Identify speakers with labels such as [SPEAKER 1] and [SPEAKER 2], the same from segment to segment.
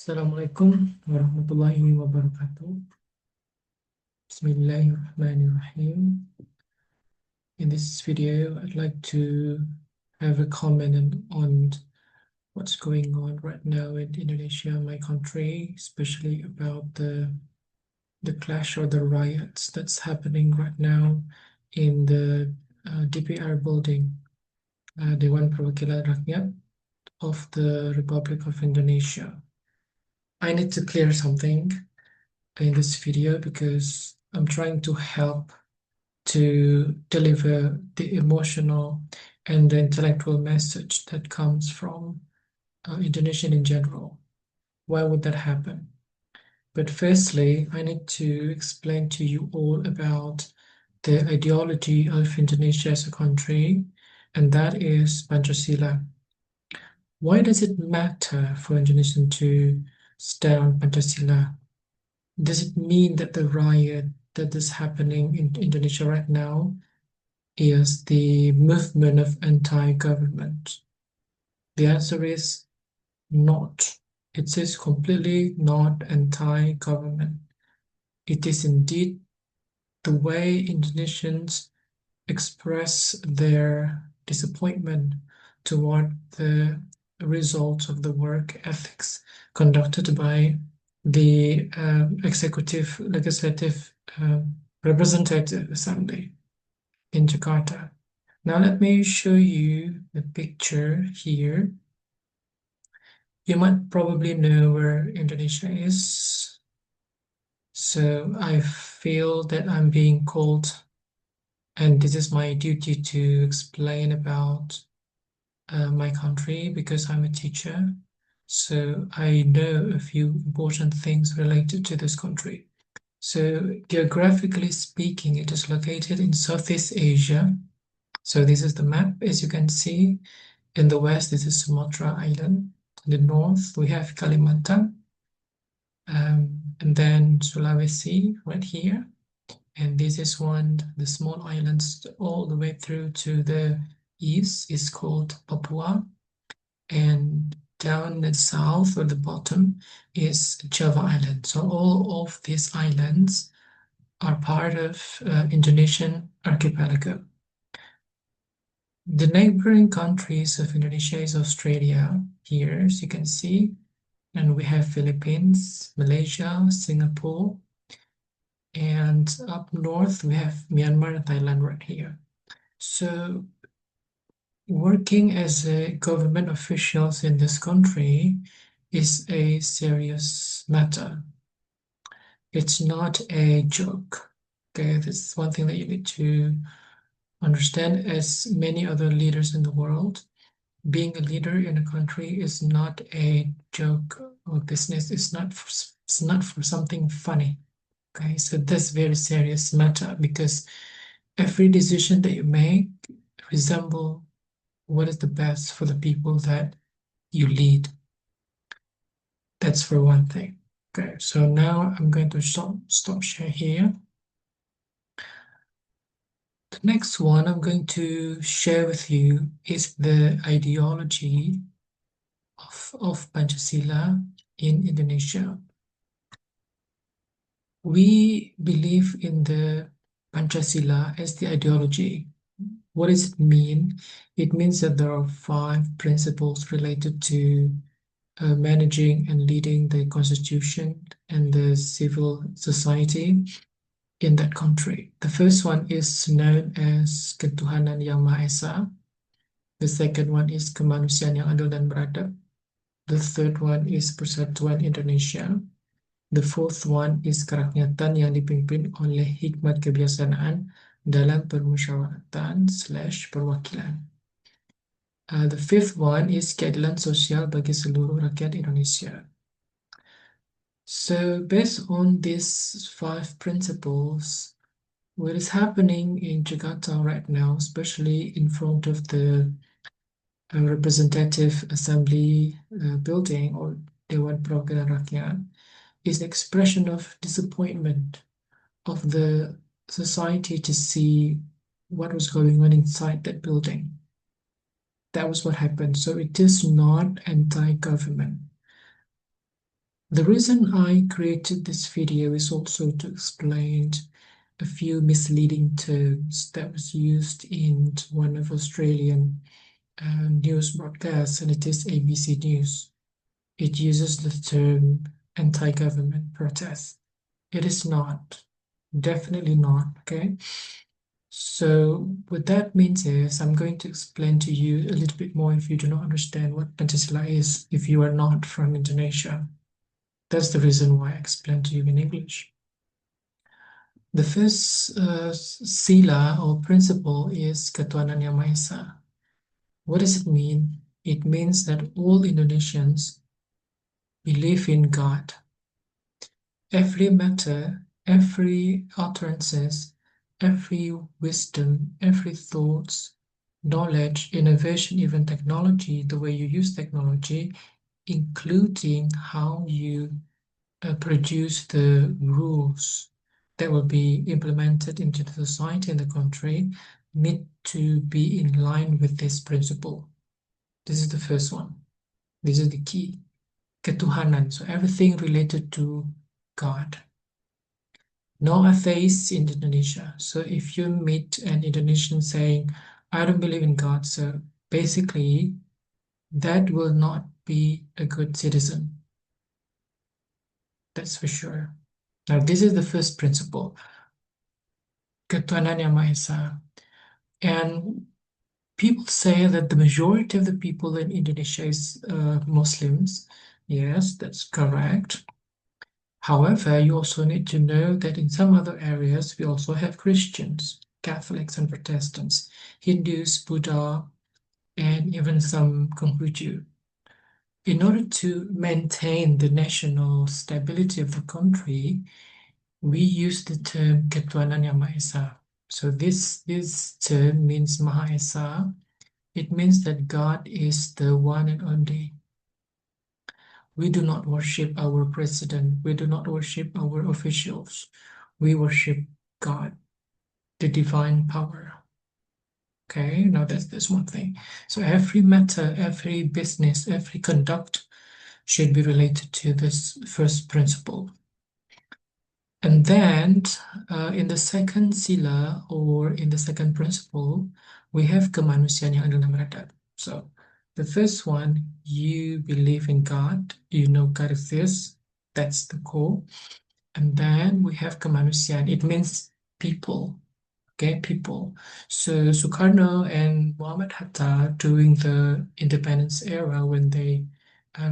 [SPEAKER 1] Assalamualaikum warahmatullahi wabarakatuh. Bismillahirrahmanirrahim. In this video, I'd like to have a comment on what's going on right now in Indonesia, my country, especially about the clash or the riots that's happening right now in the DPR building, Dewan Perwakilan Rakyat of the Republic of Indonesia. I need to clear something in this video because I'm trying to help to deliver the emotional and the intellectual message that comes from Indonesian in general. Why would that happen? But firstly, I need to explain to you all about the ideology of Indonesia as a country, and that is Pancasila. Why does it matter for Indonesian to stand on Pancasila? Does it mean that the riot that is happening in Indonesia right now is the movement of anti-government? The answer is not. It is completely not anti-government. It is indeed the way Indonesians express their disappointment toward the results of the work ethics conducted by the executive legislative representative assembly in Jakarta. Now let me show you the picture here. You might probably know where Indonesia is. So I feel that I'm being called, and this is my duty to explain about my country because I'm a teacher. So I know a few important things related to this country. So geographically speaking, it is located in Southeast Asia. So this is the map, as you can see. In the west, this is Sumatra Island. In the north, we have Kalimantan. And then Sulawesi right here. And this is one, the small islands all the way through to the east is called Papua. And down the south or the bottom is Java Island. So all of these islands are part of Indonesian archipelago. The neighboring countries of Indonesia is Australia here, as you can see. And we have Philippines, Malaysia, Singapore. And up north, we have Myanmar and Thailand right here. So working as a government officials in this country is a serious matter. It's not a joke. Okay, that's one thing that you need to understand. As many other leaders in the world, being a leader in a country is not a joke or business. It's not for something funny. Okay, so that's very serious matter because every decision that you make resemble what is the best for the people that you lead. That's for one thing. Okay, so now I'm going to stop share here. The next one I'm going to share with you is the ideology of Pancasila in Indonesia. We believe in the Pancasila as the ideology. What does it mean? It means that there are 5 principles related to managing and leading the constitution and the civil society in that country. The first one is known as Ketuhanan Yang Maha Esa. The second one is kemanusiaan yang adil dan beradab. The third one is Persatuan Indonesia. The fourth one is kerakyatan yang dipimpin oleh hikmat kebijaksanaan dalam permusyawaratan/perwakilan. The fifth one is keadilan sosial bagi seluruh rakyat Indonesia. So based on these 5 principles, what is happening in Jakarta right now, especially in front of the representative assembly building or Dewan Perwakilan Rakyat, is an expression of disappointment of the society to see what was going on inside that building. That was what happened. So it is not anti-government. The reason I created this video is also to explain a few misleading terms that was used in one of Australian news broadcasts, and it is ABC News. It uses the term anti-government protest. It is not, definitely not, okay? So what that means is I'm going to explain to you a little bit more if you do not understand what Pancasila is, if you are not from Indonesia. That's the reason why I explain to you in English. The first sila or principle is Ketuhanan Yang Maha Esa. What does it mean? It means that all Indonesians believe in God. Every matter, every utterances, every wisdom, every thoughts, knowledge, innovation, even technology, the way you use technology, including how you produce the rules that will be implemented into the society and the country, need to be in line with this principle. This is the first one. This is the key. Ketuhanan, so everything related to God. No atheists in Indonesia. So if you meet an Indonesian saying, I don't believe in God, so basically that will not be a good citizen. That's for sure. Now, this is the first principle, Ketuhanan Yang Maha Esa. And people say that the majority of the people in Indonesia is Muslims. Yes, that's correct. However, you also need to know that in some other areas, we also have Christians, Catholics, and Protestants, Hindus, Buddha, and even some Konghucu. In order to maintain the national stability of the country, we use the term Ketuhanan Yang Maha Esa. So this term means Maha Esa. It means that God is the one and only. We do not worship our president. We do not worship our officials. We worship God, the divine power. Okay, now that's one thing. So every matter, every business, every conduct should be related to this first principle. And then in the second sila or in the second principle, we have kemanusiaan yang adil dan beradab. So the first one, you believe in God, you know God exists, that's the core. And then we have kemanusiaan, it means people, okay, people. So Sukarno and Muhammad Hatta during the independence era, when they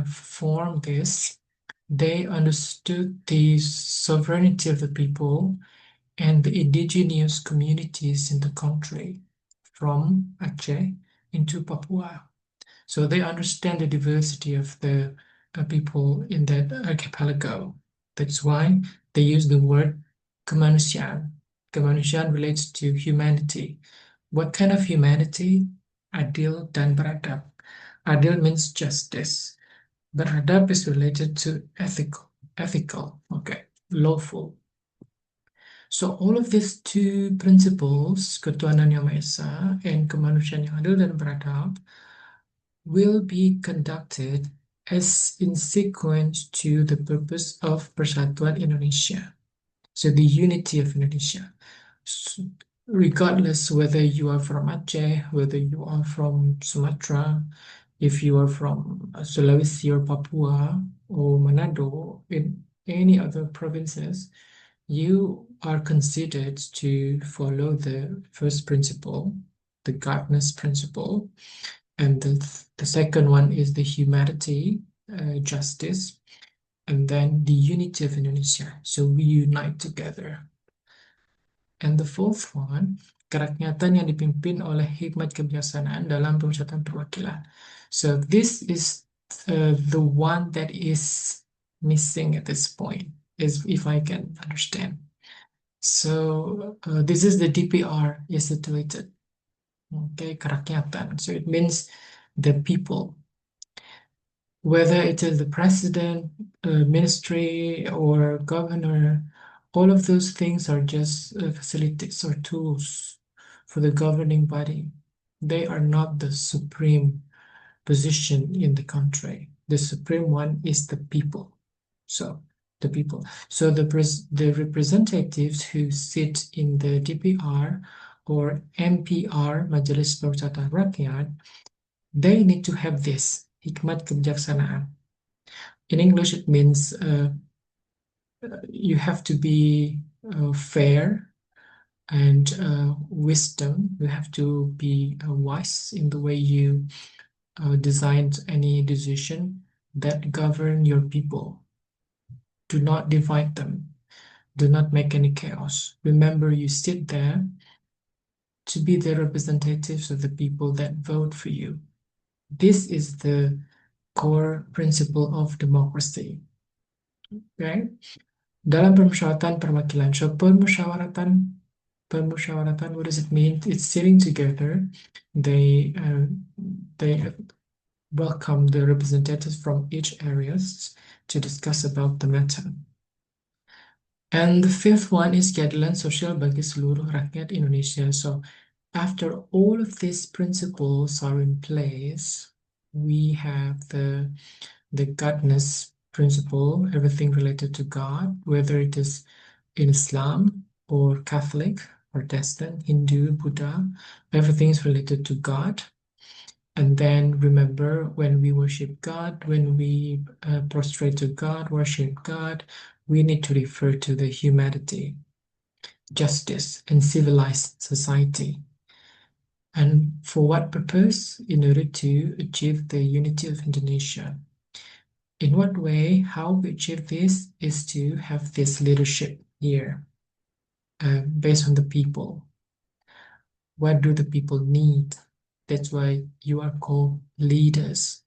[SPEAKER 1] formed this, they understood the sovereignty of the people and the indigenous communities in the country from Aceh into Papua. So they understand the diversity of the people in that archipelago. That's why they use the word kemanusiaan. Kemanusiaan relates to humanity. What kind of humanity? Adil dan beradab. Adil means justice. Beradab is related to ethical, okay, lawful. So all of these two principles, Ketuhanan Yang Maha Esa and kemanusiaan yang adil dan beradab, will be conducted as in sequence to the purpose of Persatuan Indonesia. So the unity of Indonesia. So regardless whether you are from Aceh, whether you are from Sumatra, if you are from Sulawesi or Papua or Manado, in any other provinces, you are considered to follow the first principle, the godness principle, and the second one is the humanity, justice, and then the unity of Indonesia. So we unite together. And the fourth one, kerakyatan yang dipimpin oleh hikmat kebijaksanaan dalam pemusatan perwakilan. So this is the one that is missing at this point, is if I can understand. So this is the DPR is situated. Okay, kerakyatan. So it means the people, whether it is the president, ministry, or governor, all of those things are just facilities or tools for the governing body. They are not the supreme position in the country. The supreme one is the people. So the people. So the representatives who sit in the DPR or MPR, Majelis Permusyawaratan Rakyat, they need to have this hikmat kebijaksanaan. In English, it means you have to be fair and wisdom. You have to be wise in the way you design any decision that govern your people. Do not divide them. Do not make any chaos. Remember, you sit there to be the representatives of the people that vote for you. This is the core principle of democracy. Okay? Dalam permusyawaratan perwakilan. So permusyawaratan, what does it mean? It's sitting together. They welcome the representatives from each areas to discuss about the matter. And the fifth one is keadilan sosial bagi seluruh rakyat Indonesia. So after all of these principles are in place, we have the godness principle, everything related to God, whether it is in Islam or Catholic, Protestant, Hindu, Buddha, everything is related to God. And then remember, when we worship God, when we prostrate to God, worship God, we need to refer to the humanity, justice, and civilized society. And for what purpose? In order to achieve the unity of Indonesia. In what way? How we achieve this is to have this leadership here, based on the people. What do the people need? That's why you are called leaders.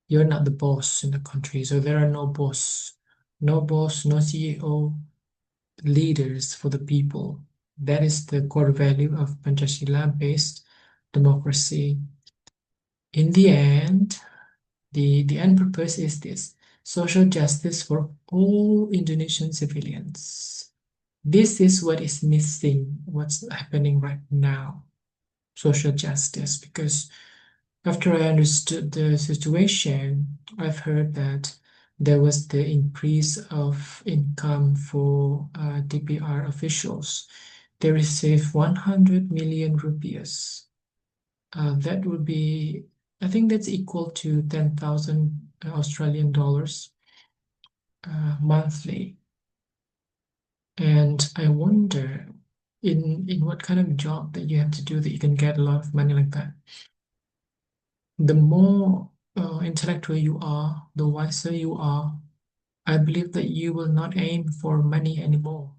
[SPEAKER 1] You're not the boss in the country, so there are no boss, no CEO, leaders for the people. That is the core value of Pancasila-based democracy. In the end, the end purpose is this: social justice for all Indonesian civilians. This is what is missing, what's happening right now, social justice, because after I understood the situation, I've heard that there was the increase of income for DPR officials. They receive 100 million rupees. That would be, I think that's equal to 10,000 Australian dollars monthly. And I wonder in what kind of job that you have to do that you can get a lot of money like that. The more intellectual you are, the wiser you are. I believe that you will not aim for money anymore.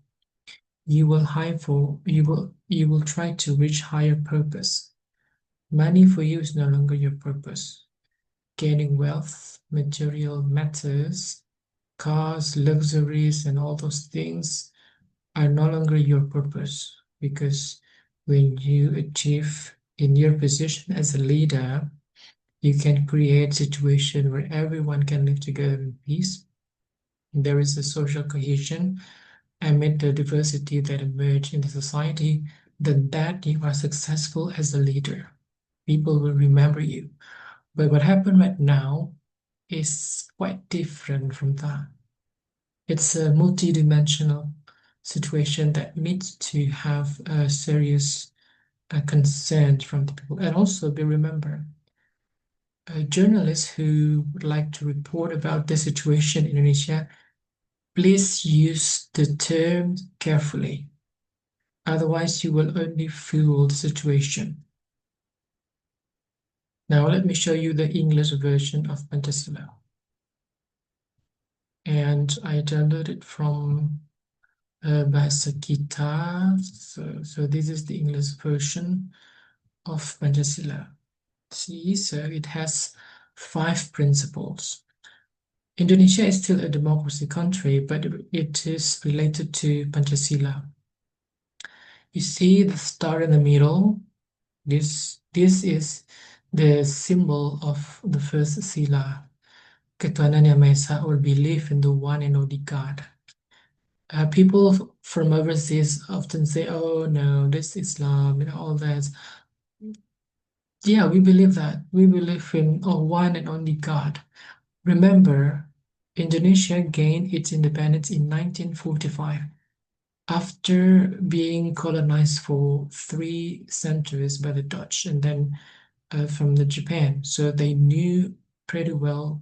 [SPEAKER 1] You will try to reach higher purpose. Money for you is no longer your purpose. Gaining wealth, material matters, cars, luxuries, and all those things are no longer your purpose, because when you achieve in your position as a leader, you can create a situation where everyone can live together in peace. There is a social cohesion amid the diversity that emerge in the society. Then that you are successful as a leader. People will remember you. But what happened right now is quite different from that. It's a multidimensional situation that needs to have a serious consent from the people. And also be remembered, journalists who would like to report about the situation in Indonesia, please use the term carefully. Otherwise, you will only fool the situation. Now, let me show you the English version of Pancasila. And I downloaded it from Bahasa Kita. So this is the English version of Pancasila. See, so it has 5 principles. Indonesia is still a democracy country, but it is related to Pancasila. You see the star in the middle? This is the symbol of the first sila, Ketuhanan Yang Maha Esa, or belief in the one and only God. People from overseas often say, "Oh no, this Islam, all that." Yeah, we believe that. We believe in one and only God. Remember, Indonesia gained its independence in 1945 after being colonized for 3 centuries by the Dutch and then from the Japan. So they knew pretty well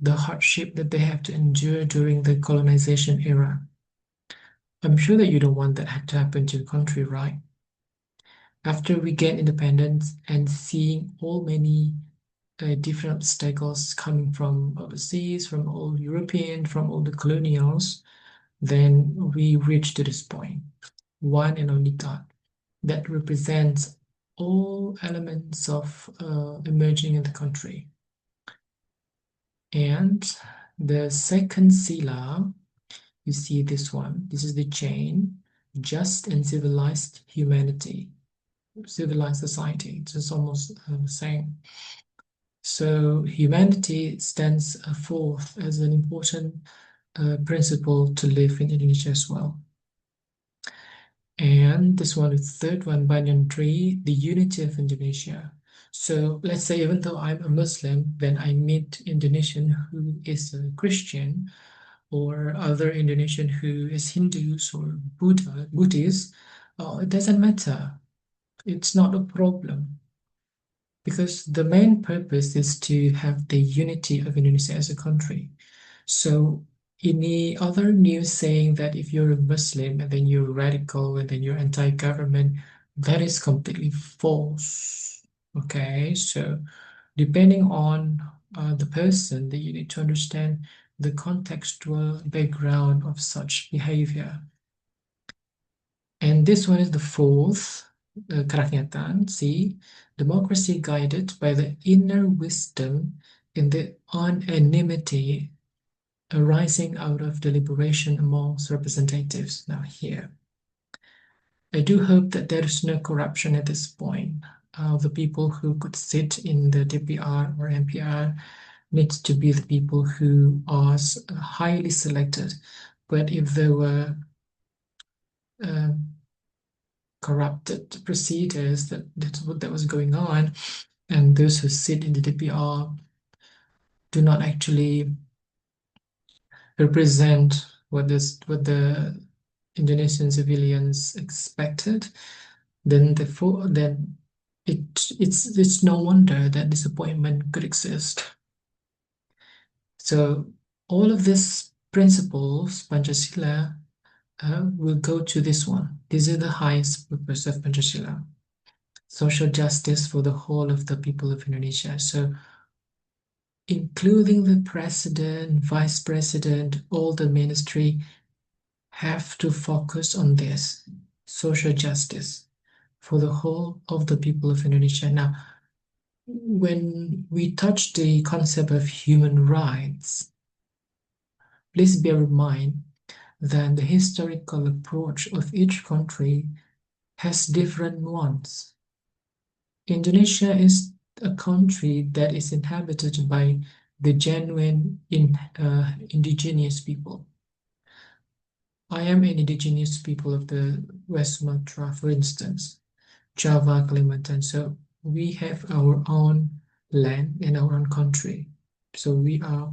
[SPEAKER 1] the hardship that they have to endure during the colonization era. I'm sure that you don't want that to happen to your country, right? After we get independence and seeing all many different obstacles coming from overseas, from all European, from all the colonials, then we reach to this point, one and only God, that represents all elements of emerging in the country. And the second sila, you see this one. This is the chain, just and civilized humanity, civilized society. It's just almost the same. So humanity stands forth as an important principle to live in Indonesia as well. And this one is third one, banyan tree, the unity of Indonesia. So let's say even though I'm a Muslim, then I meet Indonesian who is a Christian, or other Indonesian who is Hindus or Buddhist. It doesn't matter. It's not a problem because the main purpose is to have the unity of Indonesia as a country. So any other news saying that if you're a Muslim and then you're radical and then you're anti-government, that is completely false. Okay, so depending on the person, that you need to understand the contextual background of such behavior. And this one is the fourth, kerakyatan. See, democracy guided by the inner wisdom in the unanimity arising out of deliberation amongst representatives. Now here, I do hope that there is no corruption at this point. The people who could sit in the DPR or MPR needs to be the people who are highly selected. But if there were uh, corrupted procedures that's what that was going on, and those who sit in the DPR do not actually represent what the Indonesian civilians expected, then it's no wonder that disappointment could exist. So all of these principles, Pancasila, will go to this one. This is the highest purpose of Pancasila. Social justice for the whole of the people of Indonesia. So including the president, vice president, all the ministry have to focus on this social justice for the whole of the people of Indonesia. Now, when we touch the concept of human rights, please bear in mind that the historical approach of each country has different ones. Indonesia is a country that is inhabited by the genuine indigenous people. I am an indigenous people of the West Sumatra, for instance, Java, Kalimantan. So we have our own land and our own country. So we are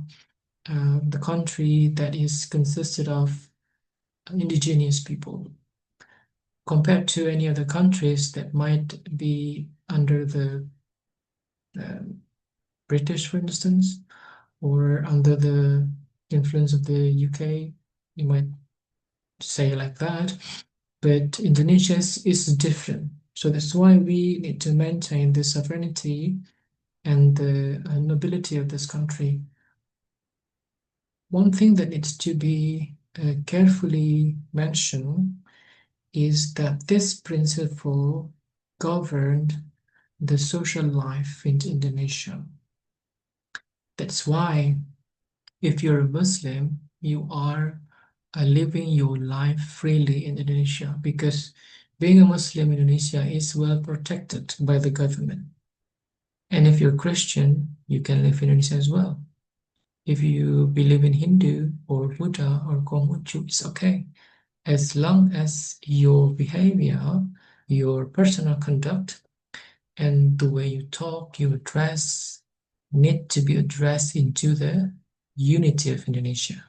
[SPEAKER 1] the country that is consisted of indigenous people compared to any other countries that might be under the British, for instance, or under the influence of the UK. You might say like that, but Indonesia is different. So that's why we need to maintain the sovereignty and the nobility of this country. One thing that needs to be carefully mentioned is that this principle governed the social life in Indonesia. That's why if you're a Muslim, you are living your life freely in Indonesia, because being a Muslim in Indonesia is well protected by the government. And if you're Christian, you can live in Indonesia as well. If you believe in Hindu or Buddha or Konghucu, it's okay. As long as your behavior, your personal conduct, and the way you talk, your dress need to be addressed into the unity of Indonesia.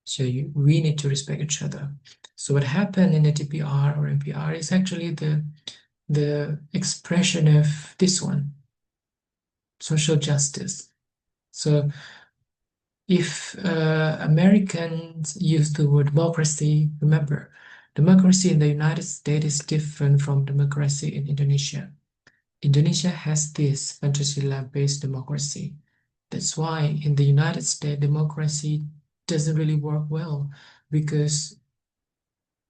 [SPEAKER 1] So we need to respect each other. So what happened in the DPR or NPR is actually the expression of this one, social justice. So if Americans use the word democracy, remember, democracy in the United States is different from democracy in Indonesia. Indonesia has this Pancasila-based democracy. That's why in the United States, democracy doesn't really work well because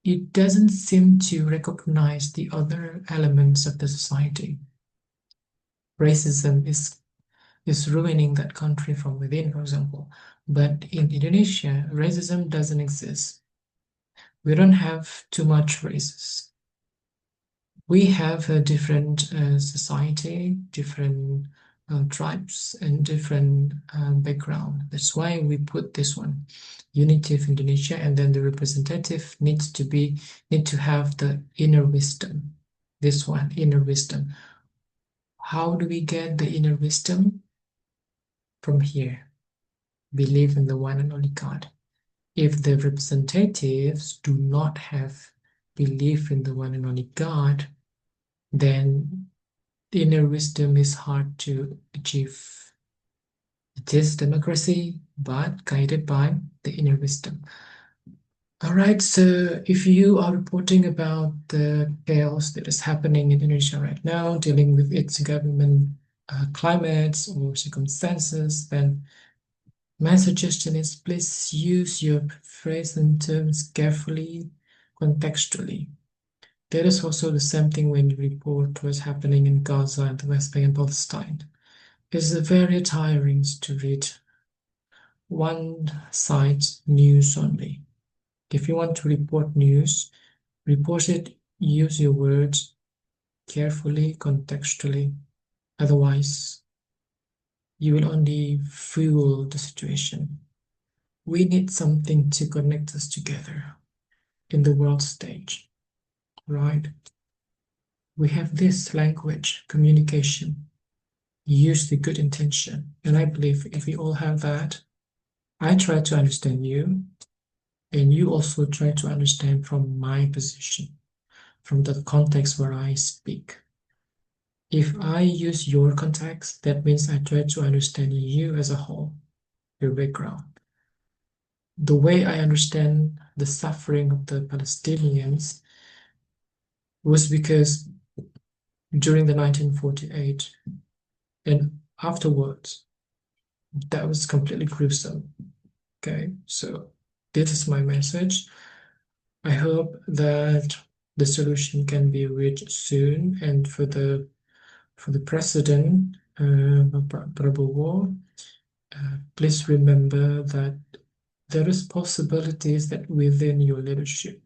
[SPEAKER 1] it doesn't seem to recognize the other elements of the society. Racism is ruining that country from within, for example. But in Indonesia, racism doesn't exist. We don't have too much races. We have a different society, different tribes, and different background. That's why we put this one, unity of Indonesia, and then the representative need to have the inner wisdom. This one, inner wisdom. How do we get the inner wisdom? From here, believe in the one and only God. If the representatives do not have belief in the one and only God, then inner wisdom is hard to achieve. It is democracy, but guided by the inner wisdom. All right, so if you are reporting about the chaos that is happening in Indonesia right now, dealing with its government climates or circumstances, then my suggestion is please use your phrase and terms carefully, contextually. That is also the same thing when you report what's happening in Gaza and the West Bank and Palestine. It's very tiring to read one side news only. If you want to report news, report it, use your words carefully, contextually. Otherwise, you will only fuel the situation. We need something to connect us together in the world stage, right? We have this language, communication, use the good intention. And I believe if we all have that, I try to understand you, and you also try to understand from my position, from the context where I speak. If I use your context, that means I try to understand you as a whole, your background. The way I understand the suffering of the Palestinians was because during the 1948 and afterwards, that was completely gruesome. Okay, so this is my message. I hope that the solution can be reached soon. And for the president, Prabowo, please remember that there is possibilities that within your leadership,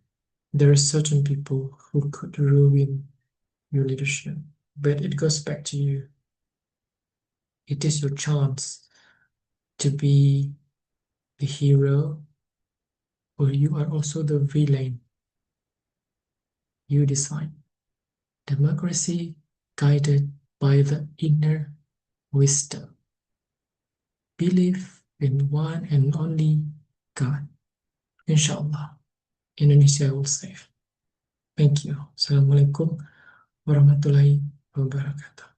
[SPEAKER 1] there are certain people who could ruin your leadership. But it goes back to you. It is your chance to be the hero, or you are also the villain. You decide. Democracy guided by the inner wisdom. Believe in one and only God. Inshallah, Indonesia will save. Thank you. Assalamualaikum warahmatullahi wabarakatuh.